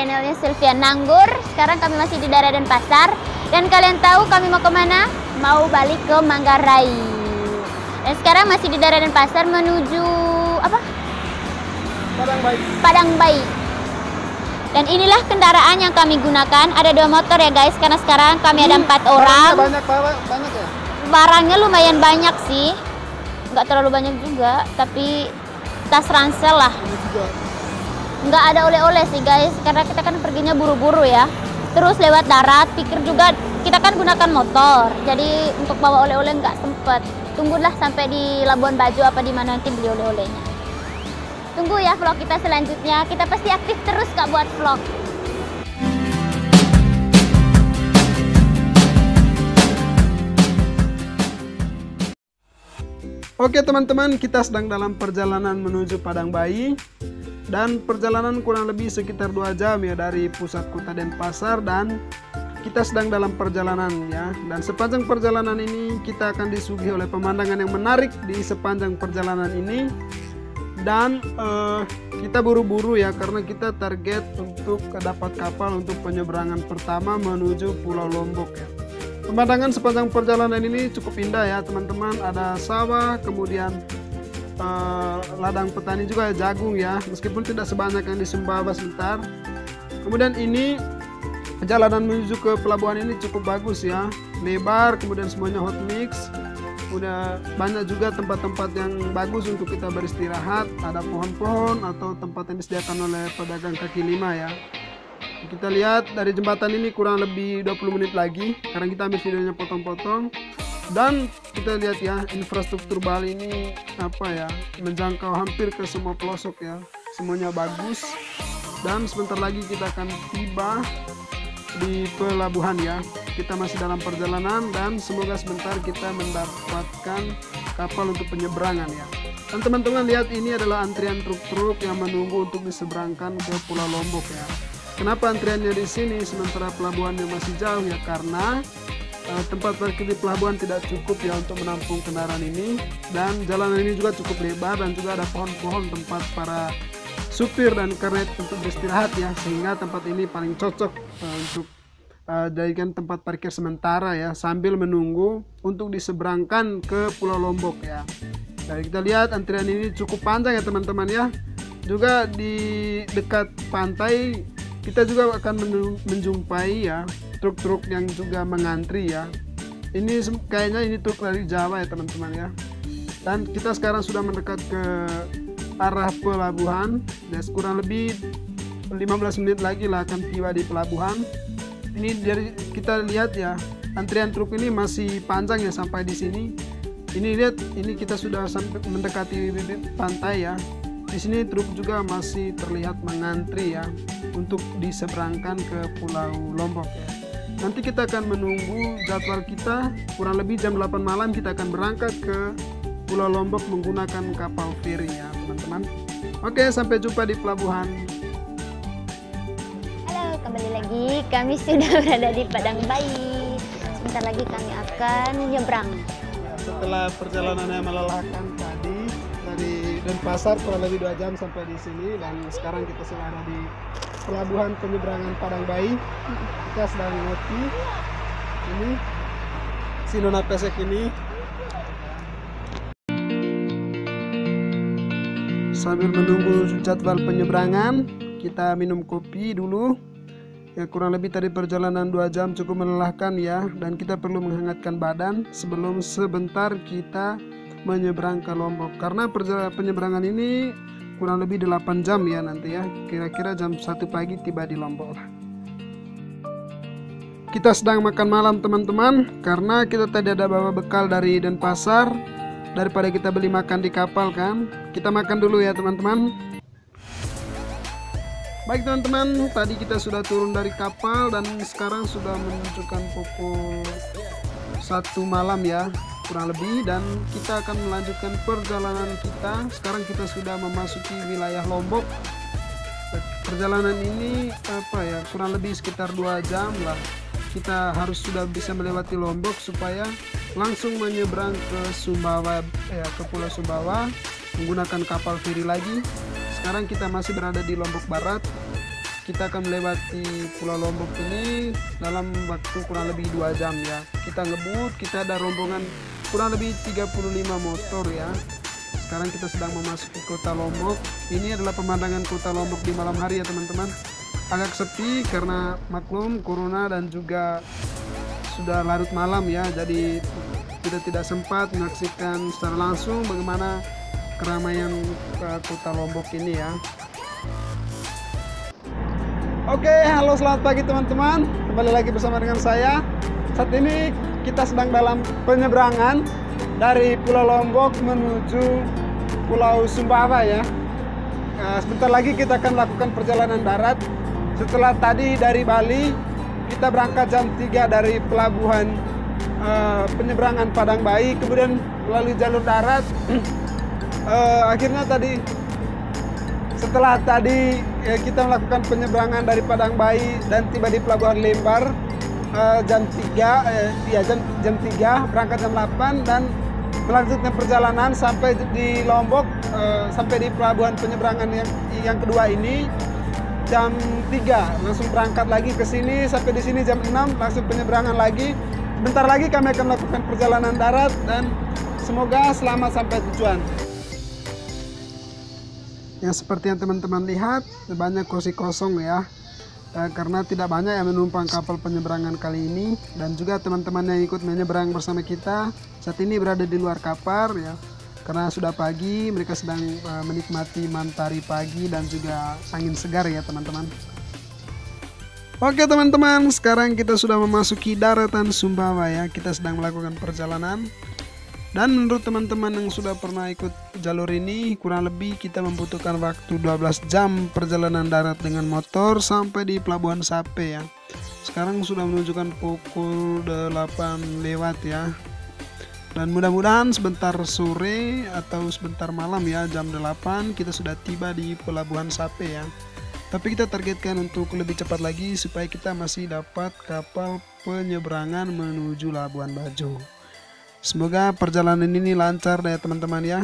channelnya Sylvia Nanggur. Sekarang kami masih di daerah Denpasar. Dan kalian tahu kami mau kemana? Mau balik ke Manggarai. Dan sekarang masih di daerah Denpasar menuju apa? Padang Bayi. Dan inilah kendaraan yang kami gunakan. Ada 2 motor ya guys, karena sekarang kami ada 4 orang. Banyak ya? Barangnya lumayan banyak sih. Nggak terlalu banyak juga, tapi tas ransel lah. Ini juga. Nggak ada oleh-oleh sih guys, karena kita kan perginya buru-buru ya. Terus lewat darat, pikir juga kita kan gunakan motor. Jadi untuk bawa oleh-oleh nggak sempet. Tunggulah sampai di Labuan Bajo apa di mana nanti beli oleh-olehnya. Tunggu ya vlog kita selanjutnya. Kita pasti aktif terus Kak buat vlog. Oke teman-teman, kita sedang dalam perjalanan menuju Padang Bayi. Dan perjalanan kurang lebih sekitar 2 jam ya dari pusat kota Denpasar, dan kita sedang dalam perjalanan ya. Dan sepanjang perjalanan ini kita akan disuguhi oleh pemandangan yang menarik di sepanjang perjalanan ini. Dan kita buru-buru ya, karena kita target untuk dapat kapal untuk penyeberangan pertama menuju Pulau Lombok ya. Pemandangan sepanjang perjalanan ini cukup indah ya teman-teman. Ada sawah, kemudian ladang petani juga, jagung ya, meskipun tidak sebanyak yang di Sumbawa sebentar. Kemudian ini perjalanan menuju ke pelabuhan ini cukup bagus ya, lebar, kemudian semuanya hot mix. Udah banyak juga tempat-tempat yang bagus untuk kita beristirahat. Ada pohon-pohon atau tempat yang disediakan oleh pedagang kaki lima ya. Kita lihat dari jembatan ini kurang lebih 20 menit lagi, karena kita ambil videonya potong-potong. Dan kita lihat ya, infrastruktur Bali ini apa ya, menjangkau hampir ke semua pelosok ya. Semuanya bagus. Dan sebentar lagi kita akan tiba di pelabuhan ya. Kita masih dalam perjalanan dan semoga sebentar kita mendapatkan kapal untuk penyeberangan ya. Dan teman-teman lihat, ini adalah antrian truk-truk yang menunggu untuk diseberangkan ke Pulau Lombok ya. Kenapa antriannya di sini sementara pelabuhannya masih jauh ya? Karena tempat parkir di pelabuhan tidak cukup ya untuk menampung kendaraan ini, dan jalanan ini juga cukup lebar dan juga ada pohon-pohon tempat para supir dan kernet untuk beristirahat ya, sehingga tempat ini paling cocok untuk jadikan tempat parkir sementara ya, sambil menunggu untuk diseberangkan ke Pulau Lombok ya. Jadi kita lihat antrian ini cukup panjang ya teman-teman ya. Juga di dekat pantai kita juga akan menjumpai ya truk-truk yang juga mengantri ya. Ini kayaknya ini truk dari Jawa ya teman-teman ya. Dan kita sekarang sudah mendekat ke arah pelabuhan. Dan kurang lebih 15 menit lagi lah akan tiba di pelabuhan. Ini dari kita lihat ya, antrian truk ini masih panjang ya sampai di sini. Ini lihat, ini kita sudah sampai mendekati bibir pantai ya. Di sini truk juga masih terlihat mengantri ya untuk diseberangkan ke Pulau Lombok ya. Nanti kita akan menunggu jadwal kita, kurang lebih jam 8 malam kita akan berangkat ke Pulau Lombok menggunakan kapal feri ya teman-teman. Oke, sampai jumpa di pelabuhan. Halo, kembali lagi. Kami sudah berada di Padang Bayi. Sebentar lagi kami akan nyebrang. Setelah perjalanan yang melelahkan tadi dari Denpasar kurang lebih 2 jam sampai di sini, dan sekarang kita sudah ada di pelabuhan penyeberangan Padang Bayi. Kita sedang ngopi. Ini si Nona Pesek ini sambil menunggu jadwal penyeberangan, kita minum kopi dulu. Ya, kurang lebih tadi perjalanan 2 jam cukup melelahkan ya, dan kita perlu menghangatkan badan sebelum sebentar kita menyeberang ke Lombok. Karena penyeberangan ini kurang lebih 8 jam ya nanti ya, kira-kira jam 1 pagi tiba di Lombok lah. Kita sedang makan malam teman-teman, karena kita tadi ada bawa bekal dari Denpasar. Daripada kita beli makan di kapal kan, kita makan dulu ya teman-teman. Baik teman-teman, tadi kita sudah turun dari kapal dan sekarang sudah menunjukkan pukul 1 malam ya kurang lebih, dan kita akan melanjutkan perjalanan kita. Sekarang kita sudah memasuki wilayah Lombok. Perjalanan ini apa ya, kurang lebih sekitar 2 jam lah. Kita harus sudah bisa melewati Lombok supaya langsung menyeberang ke Sumbawa ya, ke Pulau Sumbawa menggunakan kapal feri lagi. Sekarang kita masih berada di Lombok Barat. kita akan melewati Pulau Lombok ini dalam waktu kurang lebih 2 jam ya. Kita ngebut, kita ada rombongan kurang lebih 35 motor ya. Sekarang kita sedang memasuki kota Lombok. Ini adalah pemandangan kota Lombok di malam hari ya teman-teman. Agak sepi karena maklum corona dan juga sudah larut malam ya. Jadi kita tidak sempat menyaksikan secara langsung bagaimana keramaian kota Lombok ini ya. Oke, halo selamat pagi teman-teman. Kembali lagi bersama dengan saya. Saat ini kita sedang dalam penyeberangan dari Pulau Lombok menuju Pulau Sumbawa ya. Sebentar lagi kita akan melakukan perjalanan darat. Setelah tadi dari Bali, kita berangkat jam 3 dari pelabuhan penyeberangan Padang Bayi, kemudian melalui jalur darat. Akhirnya tadi setelah tadi kita melakukan penyeberangan dari Padang Bayi dan tiba di Pelabuhan Lembar jam 3, berangkat jam 8 dan melanjutkan perjalanan sampai di Lombok, sampai di pelabuhan penyeberangan yang kedua ini jam 3, langsung berangkat lagi ke sini, sampai di sini jam 6 langsung penyeberangan lagi. Bentar lagi kami akan melakukan perjalanan darat dan semoga selamat sampai tujuan. Yang seperti yang teman-teman lihat, banyak kursi kosong ya, karena tidak banyak yang menumpang kapal penyeberangan kali ini. Dan juga teman-teman yang ikut menyeberang bersama kita saat ini berada di luar kapal ya, karena sudah pagi, mereka sedang menikmati mentari pagi dan juga angin segar ya teman-teman. Oke teman-teman, sekarang kita sudah memasuki daratan Sumbawa ya. Kita sedang melakukan perjalanan. Dan menurut teman-teman yang sudah pernah ikut jalur ini, kurang lebih kita membutuhkan waktu 12 jam perjalanan darat dengan motor sampai di Pelabuhan Sape ya. Sekarang sudah menunjukkan pukul 8 lewat ya. Dan mudah-mudahan sebentar sore atau sebentar malam ya, jam 8 kita sudah tiba di Pelabuhan Sape ya. Tapi kita targetkan untuk lebih cepat lagi supaya kita masih dapat kapal penyeberangan menuju Labuan Bajo. Semoga perjalanan ini lancar ya teman-teman ya.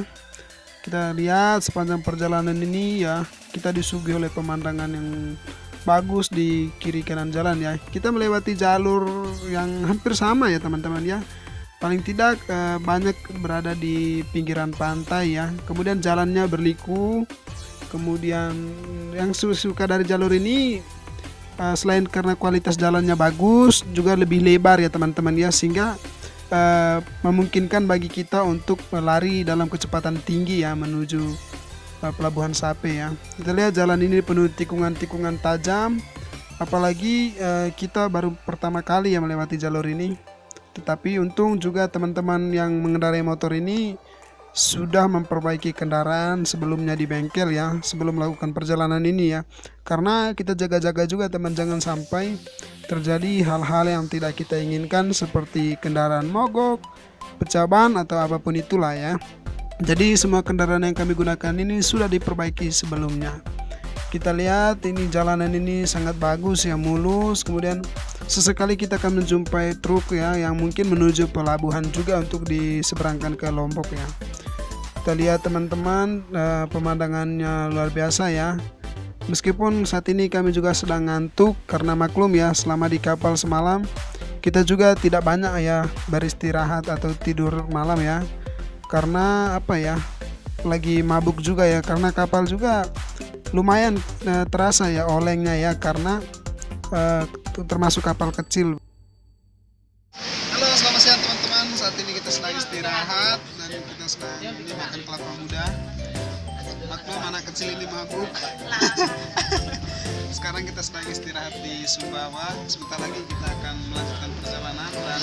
Kita lihat sepanjang perjalanan ini ya, kita disuguhi oleh pemandangan yang bagus di kiri kanan jalan ya. Kita melewati jalur yang hampir sama ya teman-teman ya. Paling tidak banyak berada di pinggiran pantai ya. Kemudian jalannya berliku. Kemudian yang suka dari jalur ini selain karena kualitas jalannya bagus, juga lebih lebar ya teman-teman ya, sehingga memungkinkan bagi kita untuk lari dalam kecepatan tinggi ya menuju Pelabuhan Sape ya. Kita lihat jalan ini penuh tikungan-tikungan tajam, apalagi kita baru pertama kali ya melewati jalur ini. Tetapi untung juga teman-teman yang mengendarai motor ini sudah memperbaiki kendaraan sebelumnya di bengkel ya, sebelum melakukan perjalanan ini ya. Karena kita jaga-jaga juga teman, jangan sampai terjadi hal-hal yang tidak kita inginkan seperti kendaraan mogok, pecah ban atau apapun itulah ya. Jadi semua kendaraan yang kami gunakan ini sudah diperbaiki sebelumnya. Kita lihat ini jalanan ini sangat bagus ya, mulus. Kemudian sesekali kita akan menjumpai truk ya yang mungkin menuju pelabuhan juga untuk diseberangkan ke Lombok ya. Kita lihat teman-teman, pemandangannya luar biasa ya. Meskipun saat ini kami juga sedang ngantuk karena maklum ya, selama di kapal semalam kita juga tidak banyak ya beristirahat atau tidur malam ya. Karena apa ya, lagi mabuk juga ya, karena kapal juga lumayan terasa ya olengnya ya, karena termasuk kapal kecil. Halo, selamat siang teman-teman. Saat ini kita sedang istirahat dan kita sedang makan kelapa muda. Maklum anak kecil ini mabuk. Sekarang kita sedang istirahat di Sumbawa. Sebentar lagi kita akan melanjutkan perjalanan dan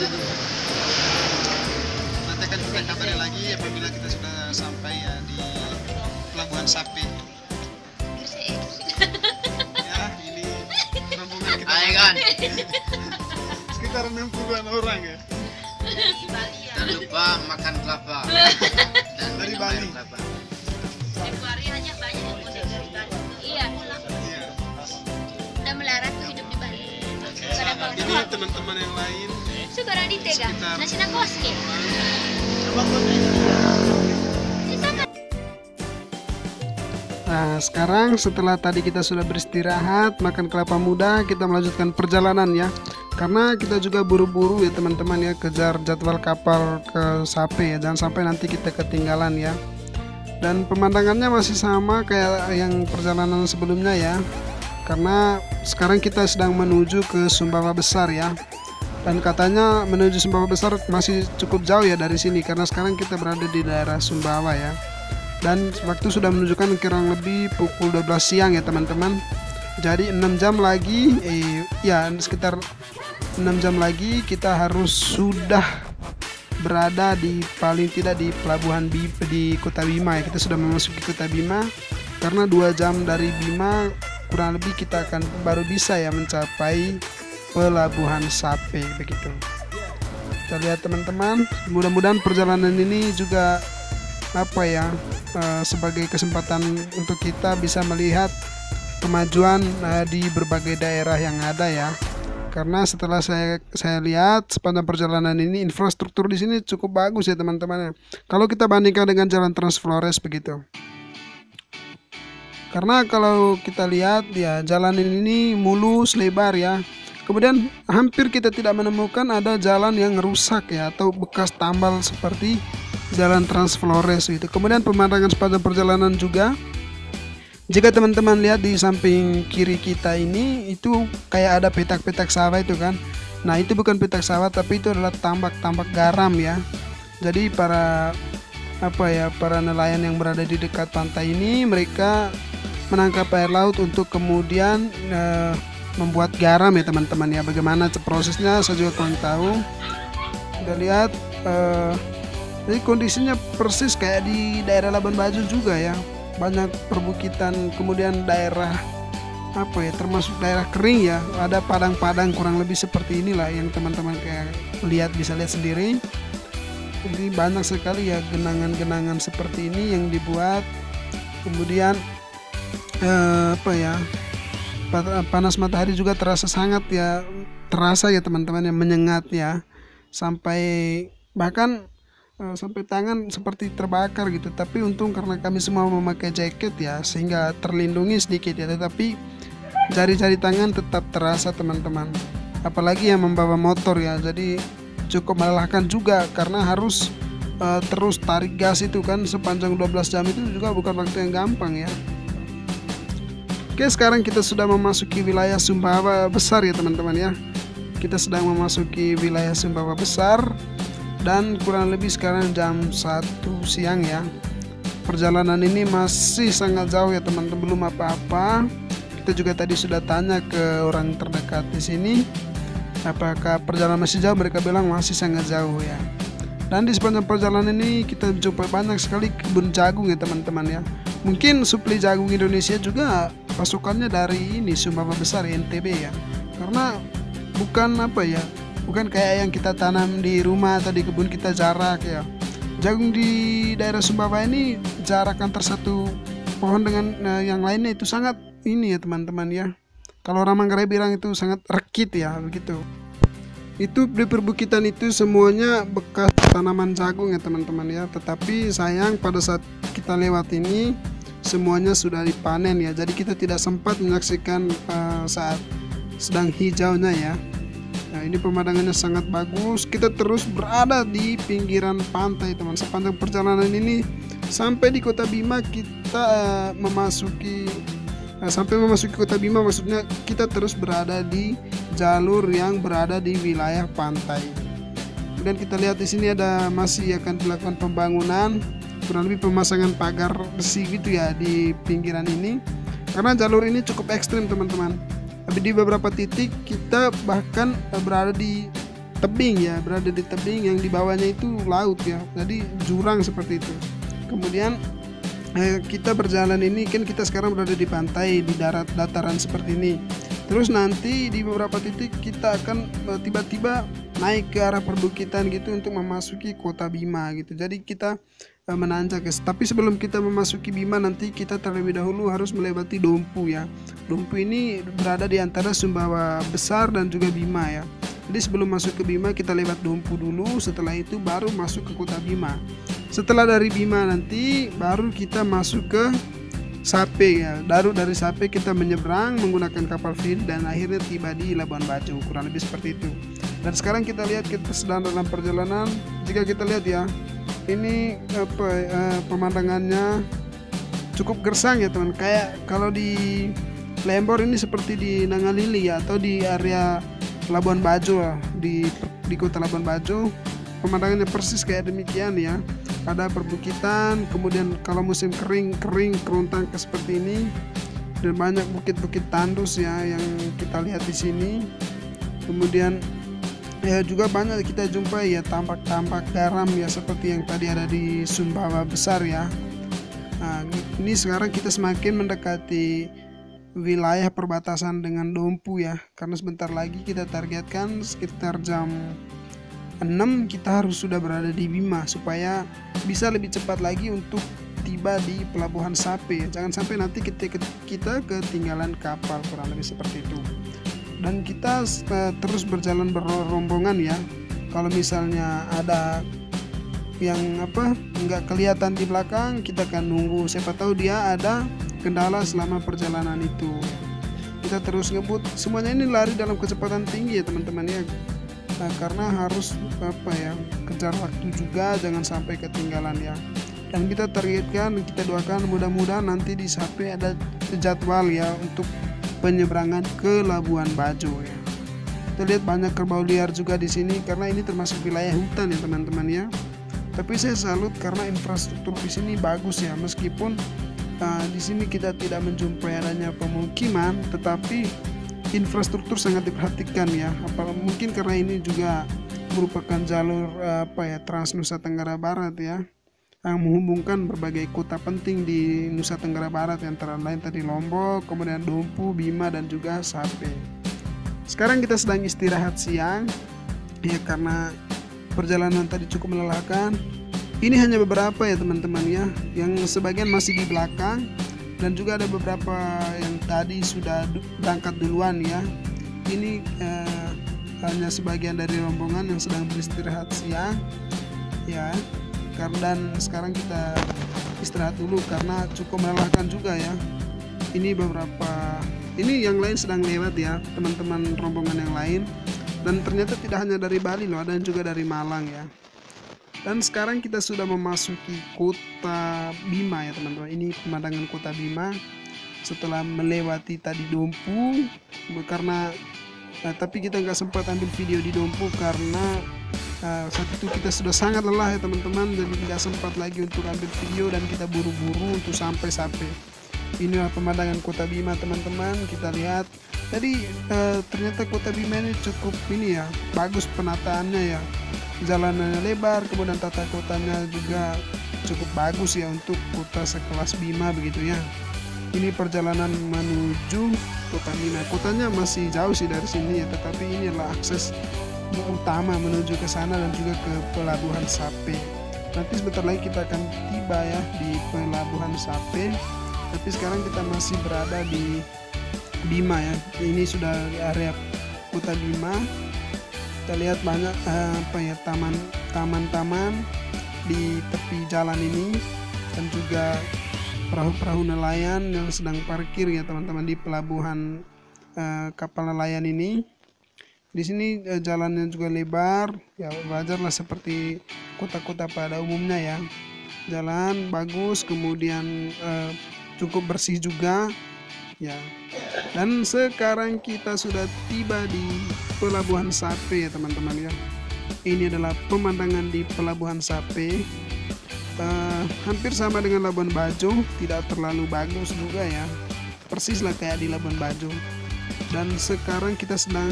nanti akan kita kabari lagi apabila kita sudah sampai ya di Pelabuhan Sape. Ya, ini rombongan kita. Kan? Sekitar 60-an orang ya. Jangan lupa makan kelapa dan Dari minum Bali. air kelapa. Februari aja banyak yang mudik dari Bali. Iya, Iya. Udah melarat hidup di Bali. Pada kalau Ini teman-teman yang lain. suka ada di tega. Sekitar- Nasi nakoski. Nah, sekarang setelah tadi kita sudah beristirahat, makan kelapa muda, kita melanjutkan perjalanan ya. Karena kita juga buru-buru ya teman-teman ya, kejar jadwal kapal ke Sape ya. Jangan sampai nanti kita ketinggalan ya. Dan pemandangannya masih sama kayak yang perjalanan sebelumnya ya. Karena sekarang kita sedang menuju ke Sumbawa Besar ya. Dan katanya menuju Sumbawa Besar masih cukup jauh ya dari sini, karena sekarang kita berada di daerah Sumbawa ya. Dan waktu sudah menunjukkan kurang lebih pukul 12 siang ya teman-teman. Jadi 6 jam lagi ya sekitar 6 jam lagi kita harus sudah berada di paling tidak di pelabuhan di Kota Bima ya. Kita sudah memasuki Kota Bima, karena 2 jam dari Bima kurang lebih kita akan baru bisa ya mencapai pelabuhan Sape begitu. Kita lihat teman-teman, mudah-mudahan perjalanan ini juga sebagai kesempatan untuk kita bisa melihat kemajuan di berbagai daerah yang ada ya. Karena setelah saya lihat sepanjang perjalanan ini, infrastruktur di sini cukup bagus ya teman-teman. Kalau kita bandingkan dengan jalan Trans Flores begitu. Karena kalau kita lihat ya, jalan ini mulus lebar ya. Kemudian hampir kita tidak menemukan ada jalan yang rusak ya, atau bekas tambal seperti jalan Trans Flores gitu. Kemudian pemandangan sepanjang perjalanan juga, jika teman-teman lihat di samping kiri kita ini, itu kayak ada petak-petak sawah itu kan. Nah itu bukan petak sawah, tapi itu adalah tambak-tambak garam ya. Jadi para nelayan yang berada di dekat pantai ini, mereka menangkap air laut untuk kemudian membuat garam ya teman-teman ya. Bagaimana prosesnya saya juga kurang tahu. Kita lihat jadi kondisinya persis kayak di daerah Labuan Bajo juga ya. Banyak perbukitan, kemudian daerah termasuk daerah kering ya. Ada padang-padang kurang lebih seperti inilah yang teman-teman kayak bisa lihat sendiri. Jadi banyak sekali ya genangan-genangan seperti ini yang dibuat. Kemudian panas matahari juga terasa ya teman-teman, yang menyengat ya, sampai bahkan sampai tangan seperti terbakar gitu. Tapi untung karena kami semua memakai jaket ya, sehingga terlindungi sedikit ya, tetapi jari-jari tangan tetap terasa teman-teman, apalagi yang membawa motor ya. Jadi cukup melelahkan juga, karena harus terus tarik gas itu kan sepanjang 12 jam, itu juga bukan waktu yang gampang ya. Oke, sekarang kita sudah memasuki wilayah Sumbawa Besar ya teman-teman ya. Kita sedang memasuki wilayah Sumbawa Besar, dan kurang lebih sekarang jam 1 siang ya. Perjalanan ini masih sangat jauh ya teman-teman, belum apa-apa. Kita juga tadi sudah tanya ke orang terdekat di sini, apakah perjalanan masih jauh. Mereka bilang masih sangat jauh ya. Dan di sepanjang perjalanan ini kita jumpa banyak sekali kebun jagung ya teman-teman ya. Mungkin suplai jagung Indonesia juga pasukannya dari ini Sumbawa Besar NTB ya. Karena bukan kayak yang kita tanam di rumah atau di kebun kita jarak ya. Jagung di daerah Sumbawa ini jarak antar satu pohon dengan yang lainnya itu sangat ini ya teman-teman ya. Kalau orang Manggarai bilang itu sangat rekit ya begitu. Itu di perbukitan itu semuanya bekas tanaman jagung ya teman-teman ya. Tetapi sayang pada saat kita lewat ini semuanya sudah dipanen ya. Jadi kita tidak sempat menyaksikan saat sedang hijaunya ya. Nah ini pemandangannya sangat bagus. Kita terus berada di pinggiran pantai teman. Sepanjang perjalanan ini sampai di Kota Bima kita memasuki Kota Bima, maksudnya kita terus berada di jalur yang berada di wilayah pantai. Kemudian kita lihat di sini masih akan dilakukan pembangunan, kurang lebih pemasangan pagar besi gitu ya di pinggiran ini. Karena jalur ini cukup ekstrim teman-teman. Tapi di beberapa titik kita bahkan berada di tebing ya, yang di bawahnya itu laut ya. Jadi jurang seperti itu. Kemudian kita berjalan ini kan kita sekarang berada di pantai, di dataran seperti ini. Terus nanti di beberapa titik kita akan tiba-tiba naik ke arah perbukitan gitu untuk memasuki Kota Bima gitu. Jadi kita menanjak ya. Tapi sebelum kita memasuki Bima, nanti kita terlebih dahulu harus melewati Dompu ya. Dompu ini berada di antara Sumbawa Besar dan juga Bima ya. Jadi sebelum masuk ke Bima kita lewat Dompu dulu, setelah itu baru masuk ke Kota Bima. Setelah dari Bima nanti baru kita masuk ke Sape ya. Dari Sape kita menyeberang menggunakan kapal feri dan akhirnya tiba di Labuan Bajo, kurang lebih seperti itu. Dan sekarang kita lihat kita sedang dalam perjalanan. Jika kita lihat ya, ini pemandangannya cukup gersang ya teman. Kayak kalau di Lembor ini seperti di Nangalili ya, atau di area Labuan Bajo lah, di kota Labuan Bajo. Pemandangannya persis kayak demikian ya. Ada perbukitan, kemudian kalau musim kering kerontang seperti ini, dan banyak bukit-bukit tandus ya yang kita lihat di sini. Kemudian ya juga banyak kita jumpai ya tampak-tampak garam ya, seperti yang tadi ada di Sumbawa Besar ya. Nah, ini sekarang kita semakin mendekati wilayah perbatasan dengan Dompu ya, karena sebentar lagi kita targetkan sekitar jam 6 kita harus sudah berada di Bima supaya bisa lebih cepat lagi untuk tiba di Pelabuhan Sape. Jangan sampai nanti kita ketinggalan kapal, kurang lebih seperti itu. Dan kita terus berjalan berombongan ya. Kalau misalnya ada yang nggak kelihatan di belakang, kita akan nunggu, siapa tahu dia ada kendala selama perjalanan itu. Kita terus ngebut, semuanya ini lari dalam kecepatan tinggi ya teman-teman ya. Nah, karena harus kejar waktu juga, jangan sampai ketinggalan ya. Dan kita targetkan, kita doakan mudah-mudahan nanti di Sape ada jadwal ya untuk penyeberangan ke Labuan Bajo ya. Kita lihat banyak kerbau liar juga di sini karena ini termasuk wilayah hutan ya teman-teman ya. Tapi saya salut karena infrastruktur di sini bagus ya, meskipun di sini kita tidak menjumpai adanya pemukiman, tetapi infrastruktur sangat diperhatikan ya. Mungkin karena ini juga merupakan jalur Trans Nusa Tenggara Barat ya, yang menghubungkan berbagai kota penting di Nusa Tenggara Barat, yang antara lain tadi Lombok, kemudian Dompu, Bima, dan juga Sape. Sekarang kita sedang istirahat siang ya, karena perjalanan tadi cukup melelahkan. Ini hanya beberapa ya teman-teman ya, yang sebagian masih di belakang, dan juga ada beberapa yang tadi sudah berangkat duluan ya. Ini hanya sebagian dari rombongan yang sedang beristirahat siang ya. Dan sekarang kita istirahat dulu karena cukup melelahkan juga ya. Ini yang lain sedang lewat ya, teman-teman rombongan yang lain. Dan ternyata tidak hanya dari Bali loh, ada juga dari Malang ya. Dan sekarang kita sudah memasuki kota Bima ya teman-teman. Ini pemandangan kota Bima setelah melewati tadi Dompu, tapi kita nggak sempat ambil video di Dompu karena saat itu kita sudah sangat lelah ya teman-teman, jadi tidak sempat lagi untuk ambil video dan kita buru-buru untuk sampai Sape. Inilah pemandangan kota Bima teman-teman. Kita lihat tadi ternyata kota Bima ini cukup bagus penataannya ya. Jalanannya lebar, kemudian tata kotanya juga cukup bagus ya untuk kota sekelas Bima begitu ya. Ini perjalanan menuju kota Bima. Kotanya masih jauh sih dari sini ya, tetapi inilah akses utama menuju ke sana dan juga ke Pelabuhan Sape. Nanti sebentar lagi kita akan tiba ya di Pelabuhan Sape. Tapi sekarang kita masih berada di Bima ya. Ini sudah di area kota Bima. Kita lihat banyak taman-taman di tepi jalan ini, dan juga perahu-perahu nelayan yang sedang parkir ya teman-teman di pelabuhan kapal nelayan ini. Di sini jalannya juga lebar ya, wajarlah seperti kota-kota pada umumnya ya. Jalan bagus, kemudian cukup bersih juga ya. Dan sekarang kita sudah tiba di Pelabuhan Sape ya teman-teman ya. Ini adalah pemandangan di Pelabuhan Sape. Hampir sama dengan Labuan Bajo, tidak terlalu bagus juga ya, persis lah kayak di Labuan Bajo. Dan sekarang kita sedang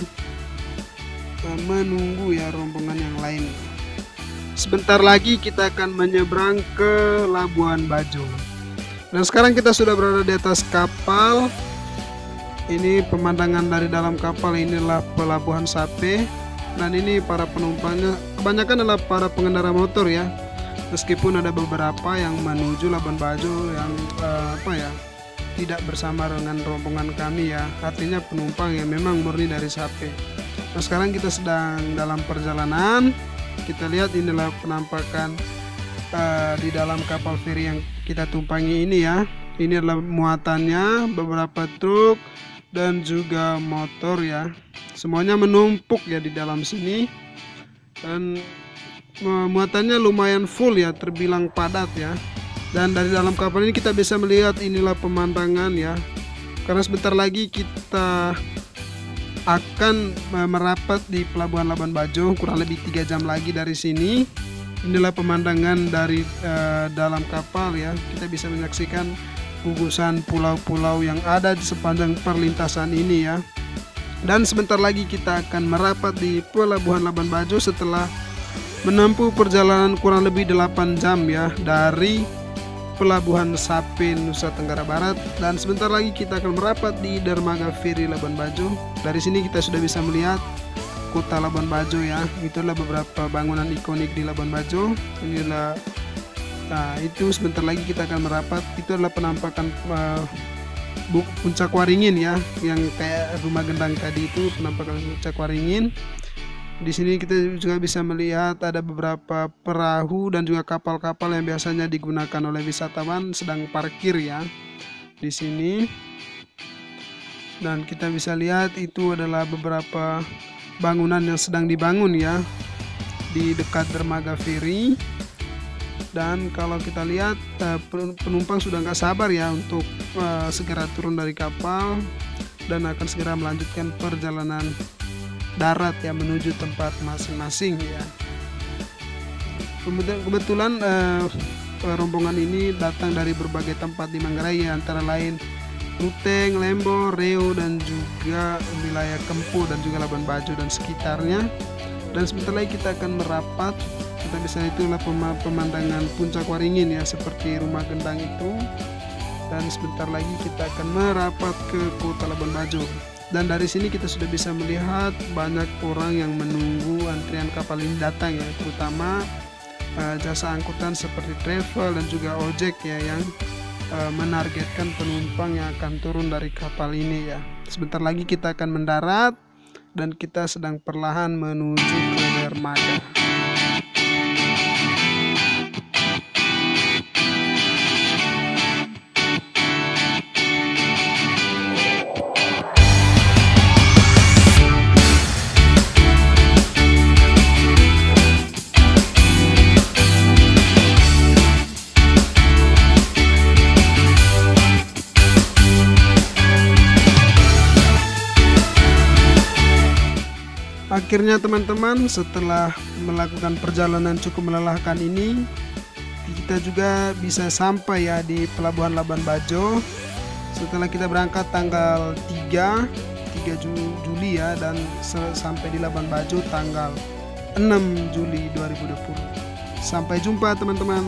menunggu ya rombongan yang lain. Sebentar lagi kita akan menyeberang ke Labuan Bajo. Dan sekarang kita sudah berada di atas kapal. Ini pemandangan dari dalam kapal, inilah Pelabuhan Sape. Dan ini para penumpangnya kebanyakan adalah para pengendara motor ya. Meskipun ada beberapa yang menuju Labuan Bajo yang tidak bersama dengan rombongan kami ya. Artinya penumpang yang memang murni dari Sape. Nah, sekarang kita sedang dalam perjalanan. Kita lihat inilah penampakan di dalam kapal feri yang kita tumpangi ini ya. Ini adalah muatannya, beberapa truk dan juga motor ya. Semuanya menumpuk ya di dalam sini. Dan muatannya lumayan full ya, terbilang padat ya. Dan dari dalam kapal ini kita bisa melihat inilah pemandangan ya. Karena sebentar lagi kita akan merapat di Pelabuhan Labuan Bajo, kurang lebih 3 jam lagi dari sini. Inilah pemandangan dari dalam kapal ya. Kita bisa menyaksikan gugusan pulau-pulau yang ada di sepanjang perlintasan ini ya. Dan sebentar lagi kita akan merapat di Pelabuhan Labuan Bajo setelah menempuh perjalanan kurang lebih 8 jam ya dari Pelabuhan Sape, Nusa Tenggara Barat. Dan sebentar lagi kita akan merapat di dermaga feri Labuan Bajo. Dari sini kita sudah bisa melihat kota Labuan Bajo ya. Itulah beberapa bangunan ikonik di Labuan Bajo. Inilah, nah itu sebentar lagi kita akan merapat. Itu adalah penampakan Puncak Waringin ya, yang kayak rumah gendang tadi itu penampakan Puncak Waringin. Di sini kita juga bisa melihat ada beberapa perahu dan juga kapal-kapal yang biasanya digunakan oleh wisatawan sedang parkir ya di sini. Dan kita bisa lihat itu adalah beberapa bangunan yang sedang dibangun ya di dekat dermaga feri. Dan kalau kita lihat penumpang sudah nggak sabar ya untuk segera turun dari kapal dan akan segera melanjutkan perjalanan darat ya menuju tempat masing-masing ya. Kebetulan rombongan ini datang dari berbagai tempat di Manggarai ya, antara lain Ruteng, Lembo, Reo, dan juga wilayah Kempu dan juga Labuan Bajo dan sekitarnya. Dan sebentar lagi kita akan merapat. Kita bisa itulah pemandangan Puncak Waringin ya, seperti rumah gendang itu. Dan sebentar lagi kita akan merapat ke kota Labuan Bajo. Dan dari sini kita sudah bisa melihat banyak orang yang menunggu antrian kapal ini datang ya, terutama jasa angkutan seperti travel dan juga ojek ya, yang menargetkan penumpang yang akan turun dari kapal ini ya. Sebentar lagi kita akan mendarat dan kita sedang perlahan menuju ke dermaga. Akhirnya teman-teman, setelah melakukan perjalanan cukup melelahkan ini, kita juga bisa sampai ya di Pelabuhan Labuan Bajo. Setelah kita berangkat tanggal 3 Juli ya, dan sampai di Labuan Bajo tanggal 6 Juli 2020. Sampai jumpa teman-teman.